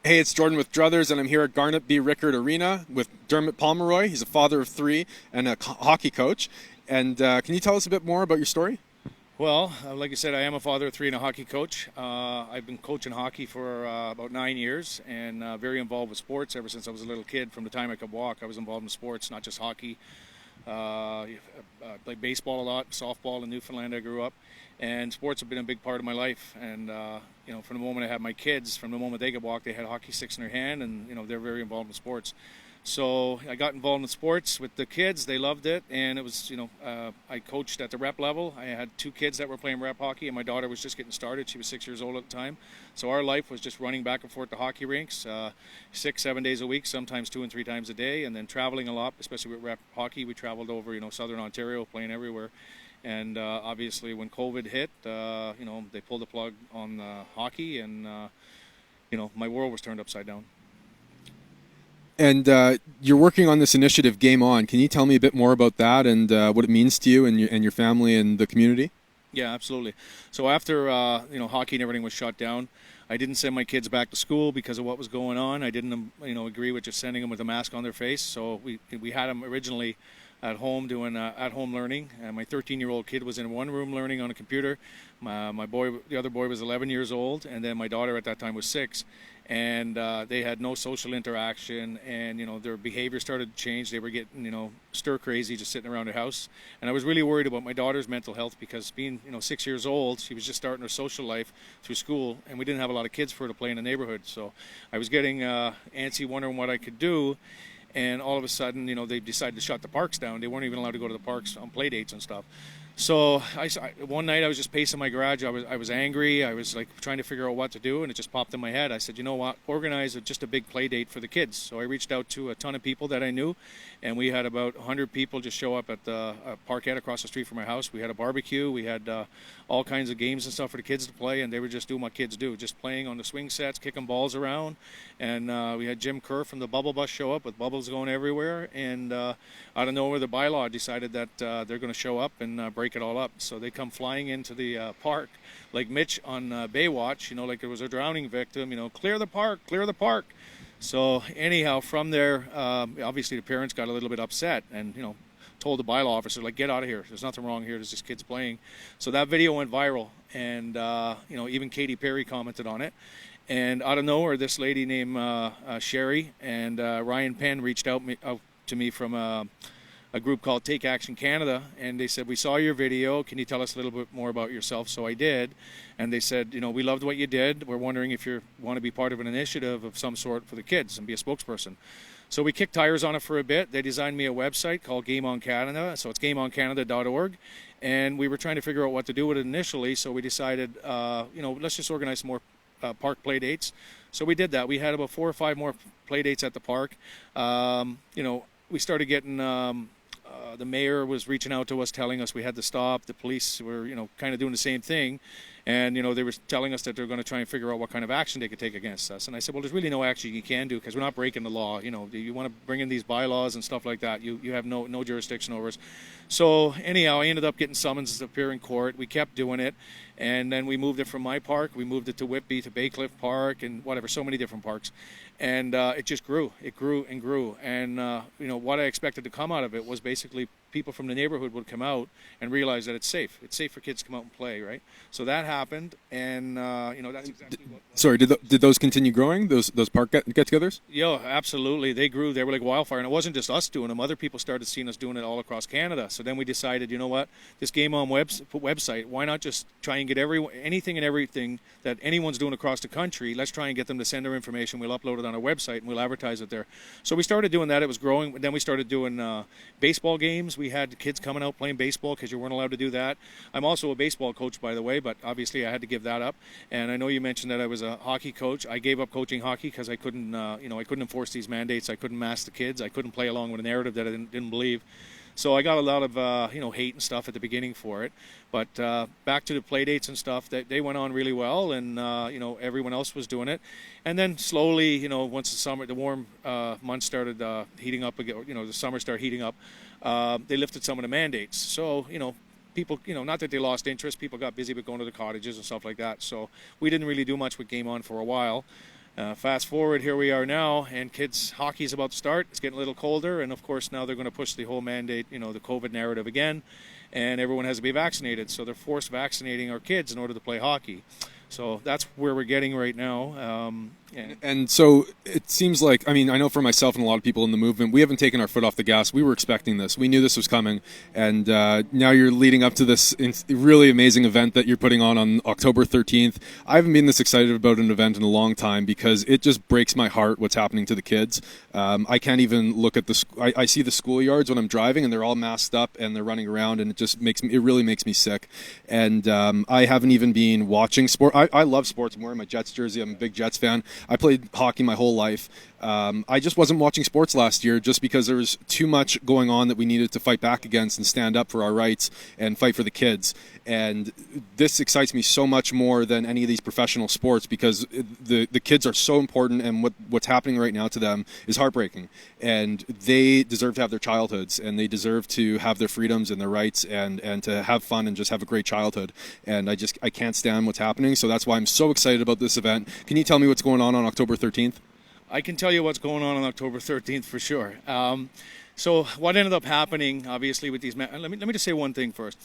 Hey, it's Jordan with Druthers, and I'm here at Garnet B. Rickard Arena with Dermot Pomeroy. He's a father of three and a hockey coach. And can you tell us a bit more about your story? Well, like I said, I am a father of three and a hockey coach. I've been coaching hockey for about 9 years and very involved with sports ever since I was a little kid. From the time I could walk, I was involved in sports, not just hockey. Played baseball a lot, softball in Newfoundland I grew up. And sports have been a big part of my life. And, from the moment I had my kids, from the moment they could walk, they had hockey sticks in their hand, and, they're very involved in sports. So I got involved in sports with the kids. They loved it, and it was, I coached at the rep level. I had two kids that were playing rep hockey, and my daughter was just getting started. She was 6 years old at the time. So our life was just running back and forth to hockey rinks, 6-7 days a week, sometimes 2 and 3 times a day, and then traveling a lot, especially with rep hockey. We traveled over, southern Ontario, playing everywhere. And obviously when COVID hit, they pulled the plug on hockey, and, my world was turned upside down. And you're working on this initiative, Game On. Can you tell me a bit more about that and what it means to you and your family and the community? Yeah, absolutely. So after hockey and everything was shut down, I didn't send my kids back to school because of what was going on. I didn't agree with just sending them with a mask on their face. So we had them originally at home doing at-home learning. My 13-year-old kid was in one room learning on a computer. The other boy was 11 years old, and then my daughter at that time was 6. And they had no social interaction, and their behavior started to change. They were getting stir crazy just sitting around the house, and I was really worried about my daughter's mental health because being 6 years old, she was just starting her social life through school, and we didn't have a lot of kids for her to play in the neighborhood. So I was getting antsy, wondering what I could do. And all of a sudden, they decided to shut the parks down. They weren't even allowed to go to the parks on play dates and stuff. So one night I was just pacing my garage. I was angry. I was like trying to figure out what to do, and it just popped in my head. I said, you know what, organize just a big play date for the kids. So I reached out to a ton of people that I knew, and we had about 100 people just show up at the parkette across the street from my house. We had a barbecue. We had all kinds of games and stuff for the kids to play, and they were just doing what kids do, just playing on the swing sets, kicking balls around. And we had Jim Kerr from the Bubble Bus show up with bubbles going everywhere, and out of nowhere the bylaw decided that they're going to show up and break it all up. So they come flying into the park like Mitch on Baywatch, like it was a drowning victim, clear the park, clear the park. So anyhow, from there, obviously the parents got a little bit upset and, told the bylaw officer, like, get out of here. There's nothing wrong here. There's just kids playing. So that video went viral, and, even Katy Perry commented on it. And out of nowhere, this lady named Sherry and Ryan Penn reached out to me from a group called Take Action Canada, and they said, we saw your video. Can you tell us a little bit more about yourself? So I did, and they said, we loved what you did. We're wondering if you want to be part of an initiative of some sort for the kids and be a spokesperson. So we kicked tires on it for a bit. They designed me a website called Game On Canada, so it's gameoncanada.org, and we were trying to figure out what to do with it initially, so we decided, let's just organize some more park play dates. So we did that. We had about 4 or 5 more play dates at the park. We started getting the mayor was reaching out to us, telling us we had to stop. The police were, kind of doing the same thing. And, they were telling us that they're going to try and figure out what kind of action they could take against us. And I said, well, there's really no action you can do because we're not breaking the law. You want to bring in these bylaws and stuff like that. You have no jurisdiction over us. So anyhow, I ended up getting summonses to appear in court. We kept doing it. And then we moved it from my park. We moved it to Whitby, to Baycliff Park, and whatever, so many different parks. And it just grew. It grew and grew. And, what I expected to come out of it was basically people from the neighborhood would come out and realize that it's safe. It's safe for kids to come out and play, right? So that happened, and, that's exactly what... Sorry, did those continue growing, those park get-togethers? Yeah, absolutely. They grew. They were like wildfire. And it wasn't just us doing them. Other people started seeing us doing it all across Canada. So then we decided, you know what, this Game On website, why not just try and get anything and everything that anyone's doing across the country, let's try and get them to send their information. We'll upload it on our website, and we'll advertise it there. So we started doing that. It was growing. Then we started doing baseball games. We had kids coming out playing baseball because you weren't allowed to do that. I'm also a baseball coach, by the way, but obviously I had to give that up. And I know you mentioned that I was a hockey coach. I gave up coaching hockey because I couldn't, I couldn't enforce these mandates. I couldn't mask the kids. I couldn't play along with a narrative that I didn't believe. So I got a lot of, hate and stuff at the beginning for it. But back to the play dates and stuff, they went on really well, and, everyone else was doing it. And then slowly, once the warm months started heating up again, the summer started heating up, they lifted some of the mandates. So, people, not that they lost interest, people got busy with going to the cottages and stuff like that. So we didn't really do much with Game On for a while. Fast forward, here we are now, and kids hockey's about to start. It's getting a little colder, and of course now they're going to push the whole mandate, the COVID narrative again, and everyone has to be vaccinated. So they're forced vaccinating our kids in order to play hockey. So that's where we're getting right now. And so it seems like, I mean, I know for myself and a lot of people in the movement, we haven't taken our foot off the gas. We were expecting this. We knew this was coming. And now you're leading up to this really amazing event that you're putting on October 13th. I haven't been this excited about an event in a long time because it just breaks my heart what's happening to the kids. I can't even look at I see the schoolyards when I'm driving and they're all masked up and they're running around, and it really makes me sick. And I haven't even been watching sport. I love sports. I'm wearing my Jets jersey. I'm a big Jets fan. I played hockey my whole life. I just wasn't watching sports last year just because there was too much going on that we needed to fight back against and stand up for our rights and fight for the kids. And this excites me so much more than any of these professional sports because the kids are so important, and what's happening right now to them is heartbreaking. And they deserve to have their childhoods, and they deserve to have their freedoms and their rights, and to have fun and just have a great childhood. And I can't stand what's happening, so that's why I'm so excited about this event. Can you tell me what's going on October 13th? I can tell you what's going on October 13th for sure. So what ended up happening, obviously, with these let me just say one thing first.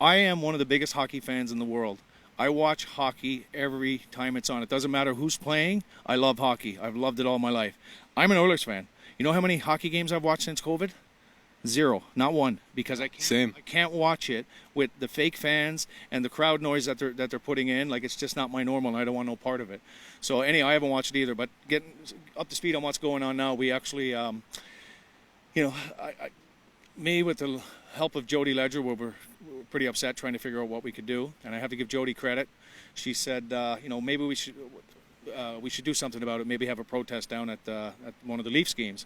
I am one of the biggest hockey fans in the world. I watch hockey every time it's on. It doesn't matter who's playing. I love hockey. I've loved it all my life. I'm an Oilers fan. You know how many hockey games I've watched since COVID? 0, not one, because I can't watch it with the fake fans and the crowd noise that they're putting in. Like, it's just not my normal, and I don't want no part of it. So anyway, I haven't watched it either. But getting up to speed on what's going on now, we actually, me with the help of Jody Ledger, we were pretty upset trying to figure out what we could do, and I have to give Jody credit. She said, maybe we should do something about it. Maybe have a protest down at one of the Leafs games.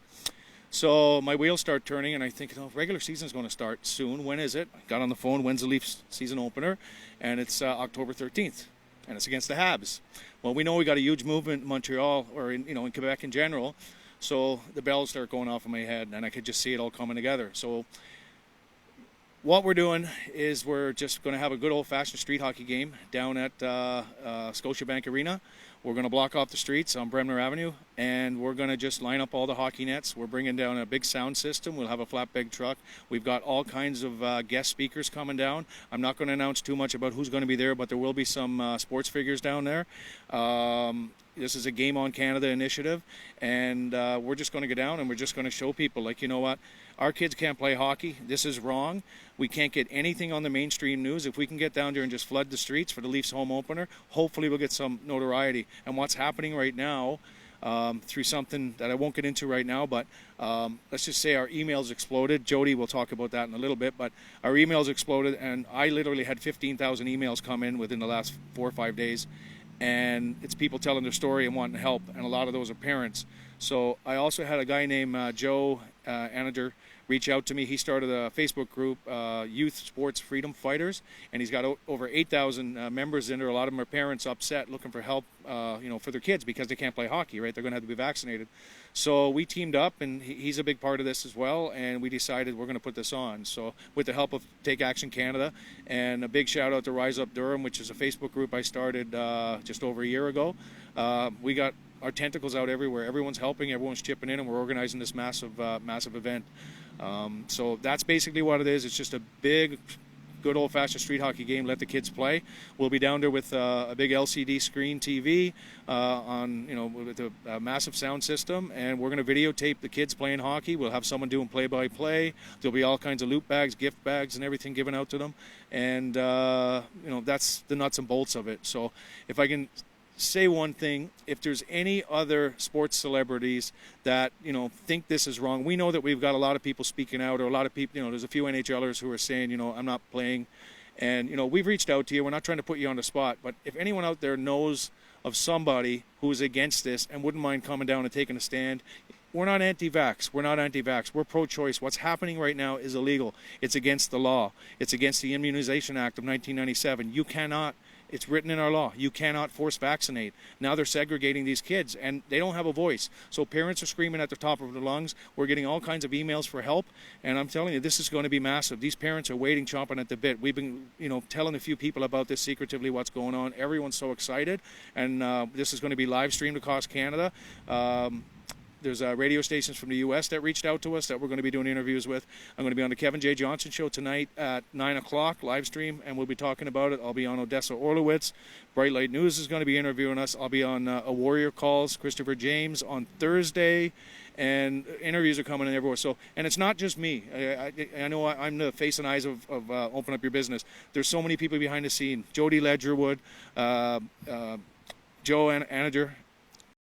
So my wheels start turning, and I think, regular season's going to start soon. When is it? I got on the phone, when's the Leafs season opener? And it's October 13th, and it's against the Habs. Well, we know we got a huge movement in Montreal, or in Quebec in general, so the bells start going off in my head, and I could just see it all coming together. So what we're doing is we're just going to have a good old-fashioned street hockey game down at Scotiabank Arena. We're going to block off the streets on Bremner Avenue, and we're going to just line up all the hockey nets. We're bringing down a big sound system. We'll have a flatbed truck. We've got all kinds of guest speakers coming down. I'm not going to announce too much about who's going to be there, but there will be some sports figures down there. This is a Game On Canada initiative, and we're just going to go down and we're just going to show people, like, you know what? Our kids can't play hockey. This is wrong. We can't get anything on the mainstream news. If we can get down there and just flood the streets for the Leafs home opener, hopefully we'll get some notoriety. And what's happening right now, through something that I won't get into right now, but let's just say our emails exploded. Jody will talk about that in a little bit, but our emails exploded, and I literally had 15,000 emails come in within the last 4 or 5 days. And it's people telling their story and wanting help, and a lot of those are parents. So I also had a guy named Joe Anager reach out to me. He started a Facebook group, Youth Sports Freedom Fighters, and he's got over 8,000 members in there. A lot of them are parents upset, looking for help, for their kids because they can't play hockey, right? They're going to have to be vaccinated. So we teamed up, and he's a big part of this as well, and we decided we're going to put this on. So with the help of Take Action Canada, and a big shout out to Rise Up Durham, which is a Facebook group I started just over a year ago. We got our tentacles out everywhere. Everyone's helping, everyone's chipping in, and we're organizing this massive event. So that's basically what it is. It's just a big, good old-fashioned street hockey game. Let the kids play. We'll be down there with a big LCD screen TV with a massive sound system, and we're going to videotape the kids playing hockey. We'll have someone doing play-by-play. There'll be all kinds of loot bags, gift bags, and everything given out to them. And that's the nuts and bolts of it. So if I can say one thing, if there's any other sports celebrities that think this is wrong, we know that we've got a lot of people speaking out, or a lot of people, there's a few NHLers who are saying, I'm not playing, and we've reached out to you. We're not trying to put you on the spot, but if anyone out there knows of somebody who is against this and wouldn't mind coming down and taking a stand, we're not anti-vax. We're pro-choice. What's happening right now is illegal. It's against the law. It's against the Immunization Act of 1997. You cannot It's written in our law. You cannot force vaccinate. Now they're segregating these kids, and they don't have a voice. So parents are screaming at the top of their lungs. We're getting all kinds of emails for help, and I'm telling you, this is going to be massive. These parents are waiting, chomping at the bit. We've been, telling a few people about this secretively, what's going on. Everyone's so excited, and this is going to be live streamed across Canada. There's radio stations from the U.S. that reached out to us that we're going to be doing interviews with. I'm going to be on the Kevin J. Johnson Show tonight at 9 o'clock, live stream, and we'll be talking about it. I'll be on Odessa Orlowitz. Bright Light News is going to be interviewing us. I'll be on A Warrior Calls, Christopher James on Thursday, and interviews are coming in everywhere. So, and it's not just me. I know I'm the face and eyes of Open Up Your Business. There's so many people behind the scene. Jody Ledgerwood, Joe Anager,